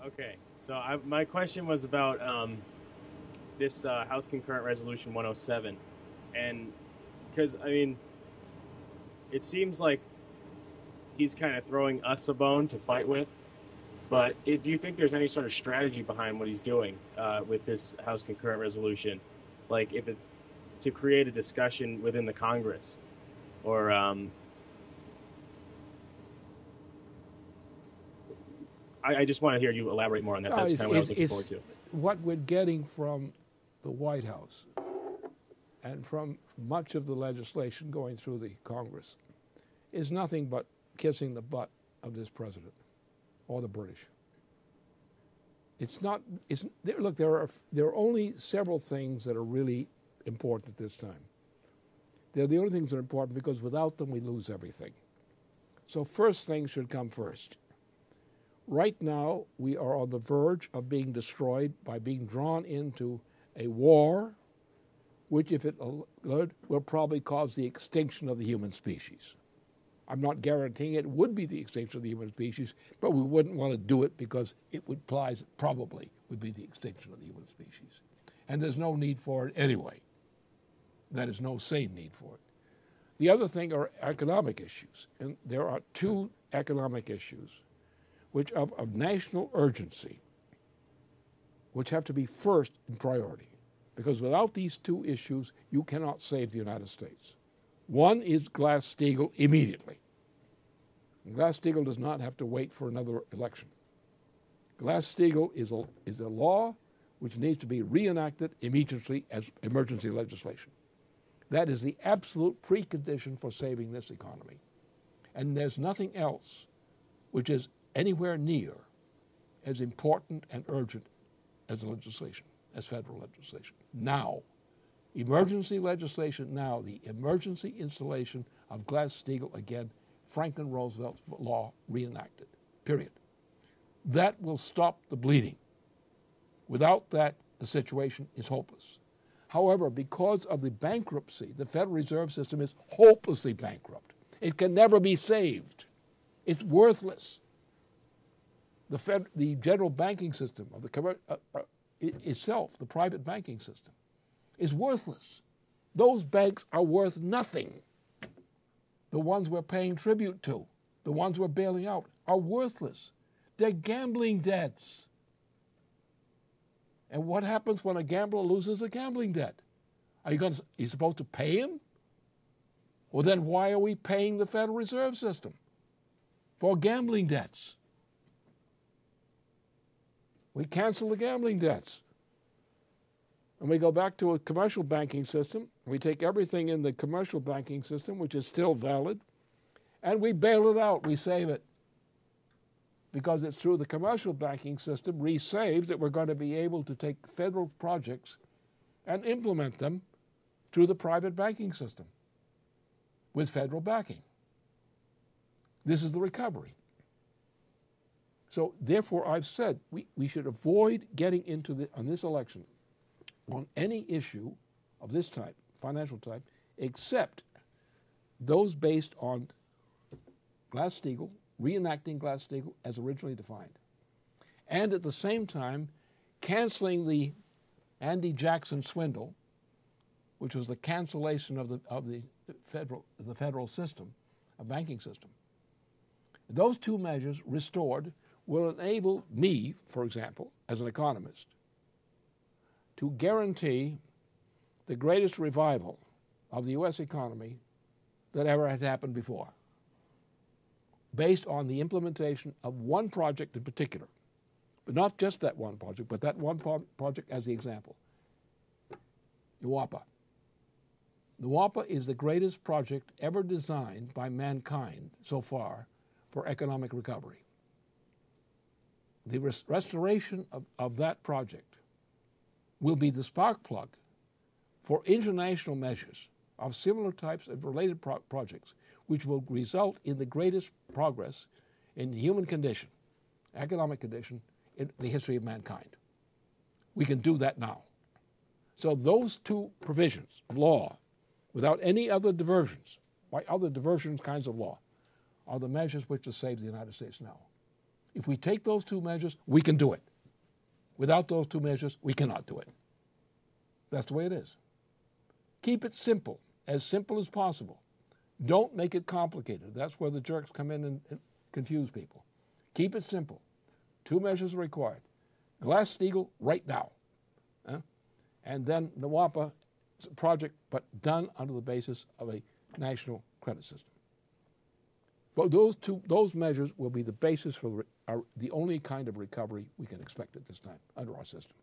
Okay, so my question was about this House Concurrent Resolution 107, and because I mean, it seems like he's kind of throwing us a bone to fight with. But do you think there's any sort of strategy behind what he's doing with this House Concurrent Resolution, like if it's to create a discussion within the Congress, or I just want to hear you elaborate more on that. No, That's kind of what I was looking forward to. What we're getting from the White House and from much of the legislation going through the Congress is nothing but kissing the butt of this president or the British. It's not. Look, there are only several things that are really important at this time. They're the only things that are important because without them we lose everything. So first things should come first. Right now, we are on the verge of being destroyed by being drawn into a war, which, if it occurred, will probably cause the extinction of the human species. I'm not guaranteeing it would be the extinction of the human species, but we wouldn't want to do it because it probably would be the extinction of the human species. And there's no need for it anyway. That is no sane need for it. The other thing are economic issues. And there are two economic issues which of national urgency, which have to be first in priority. Because without these two issues, you cannot save the United States. One is Glass-Steagall immediately. Glass-Steagall does not have to wait for another election. Glass-Steagall is a law which needs to be reenacted immediately as emergency legislation. That is the absolute precondition for saving this economy. And there's nothing else which is anywhere near as important and urgent as legislation, as federal legislation. Now, emergency legislation now, the emergency installation of Glass-Steagall again, Franklin Roosevelt's law reenacted, period. That will stop the bleeding. Without that, the situation is hopeless. However, because of the bankruptcy, the Federal Reserve System is hopelessly bankrupt. It can never be saved. It's worthless. The general banking system of itself, the private banking system, is worthless. Those banks are worth nothing. The ones we're paying tribute to, the ones we're bailing out, are worthless. They're gambling debts. And what happens when a gambler loses a gambling debt? Are you supposed to pay him? Well, then why are we paying the Federal Reserve System for gambling debts? We cancel the gambling debts. And we go back to a commercial banking system. We take everything in the commercial banking system, which is still valid, and we bail it out. We save it. Because it's through the commercial banking system, resaved, that we're going to be able to take federal projects and implement them through the private banking system with federal backing. This is the recovery. So therefore, I've said we should avoid getting into on this election on any issue of this type, financial type, except those based on Glass-Steagall, reenacting Glass-Steagall as originally defined. And at the same time, canceling the Andy Jackson swindle, which was the cancellation of the federal system, a banking system. Those two measures restored will enable me, for example, as an economist, to guarantee the greatest revival of the U.S. economy that ever had happened before, based on the implementation of one project in particular, but not just that one project, but that one project as the example, NWAPA. NWAPA is the greatest project ever designed by mankind so far for economic recovery. The restoration of that project will be the spark plug for international measures of similar types of related projects, which will result in the greatest progress in the human condition, economic condition, in the history of mankind. We can do that now. So those two provisions of law, without any other diversions, by other diversions kinds of law, are the measures which will save the United States now. If we take those two measures, we can do it. Without those two measures, we cannot do it. That's the way it is. Keep it simple as possible. Don't make it complicated. That's where the jerks come in and confuse people. Keep it simple. Two measures are required. Glass-Steagall right now. And then NWAPA project, but done under the basis of a national credit system. But those measures will be the basis for the only kind of recovery we can expect at this time under our system.